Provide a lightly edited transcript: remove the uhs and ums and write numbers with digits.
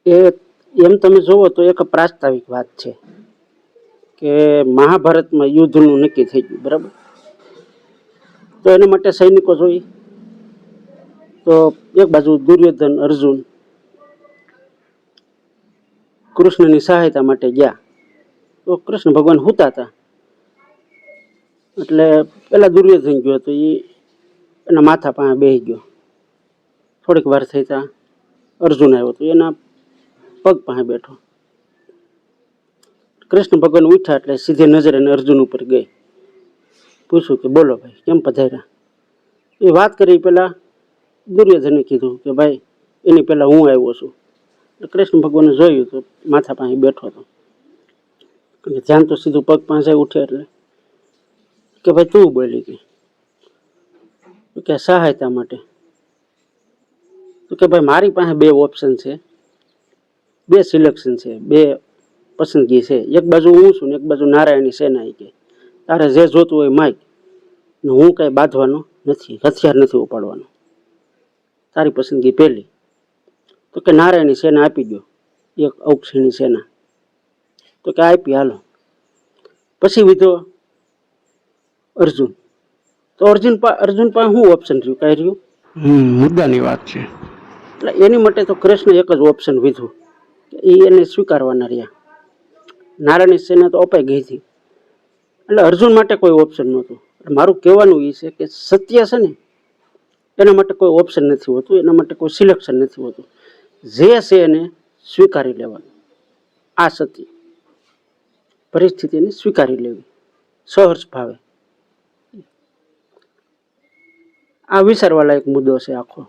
એ એમ તમે જોવો તો એક પ્રાસ્તાવિક વાત છે કે મહાભારતમાં યુદ્ધનું નક્કી થઈ ગયું, બરાબર? તો એના માટે સૈનિકો જોઈએ. તો એક બાજુ દુર્યોધન, અર્જુન કૃષ્ણની સહાયતા માટે ગયા. તો કૃષ્ણ ભગવાન હુતા હતા, એટલે પેલા દુર્યોધન ગયો તો એ એના માથા પાસે બેસી ગયો. થોડીક વાર થઈ ત્યાં અર્જુન આવ્યો તો એના પગ પાસે બેઠો. કૃષ્ણ ભગવાન ઉઠ્યા એટલે સીધી નજર એને અર્જુન ઉપર ગઈ. પૂછ્યું કે બોલો ભાઈ, કેમ પધાર્યા? એ વાત કરી પેલા દુર્યોધને કીધું કે ભાઈ એની પેલા હું આવ્યો છું. એટલે કૃષ્ણ ભગવાને જોયું તો માથા પાસે બેઠો હતો. ધ્યાન તો સીધું પગ પાસે ઉઠે એટલે કે ભાઈ તું બોલી કે સહાયતા માટે. તો કે ભાઈ મારી પાસે બે ઓપ્શન છે, બે સિલેક્શન છે, બે પસંદગી છે. એક બાજુ હું છું ને એક બાજુ નારાયણની સેના. કે તારે જે જોતું હોય માગ, હું કઈ બાંધવાનો નથી, હથિયાર નથી ઉપાડવાનો. તારી પસંદગી પહેલી. તો કે નારાયણની સેના આપી દો, એક અવક્ષીણી સેના. તો કે આપી, હાલો. પછી વિધો અર્જુન. તો અર્જુન પાસે શું ઓપ્શન રહ્યું? કઈ રહ્યું? મુદ્દાની વાત છે. એટલે એની માટે તો કૃષ્ણ એક જ ઓપ્શન વિધું, એ એને સ્વીકારવાના રહ્યા. નારાયણની સેના તો અપાઈ ગઈ હતી, એટલે અર્જુન માટે કોઈ ઓપ્શન નહોતું. મારું કહેવાનું એ છે કે સત્ય છે ને, એના માટે કોઈ ઓપ્શન નથી હોતું, એના માટે કોઈ સિલેક્શન નથી હોતું. જે છે એને સ્વીકારી લેવાનું. આ સત્ય પરિસ્થિતિને સ્વીકારી લેવી સહર્ષ ભાવે. આ વિચારવા લાયક મુદ્દો છે આખો.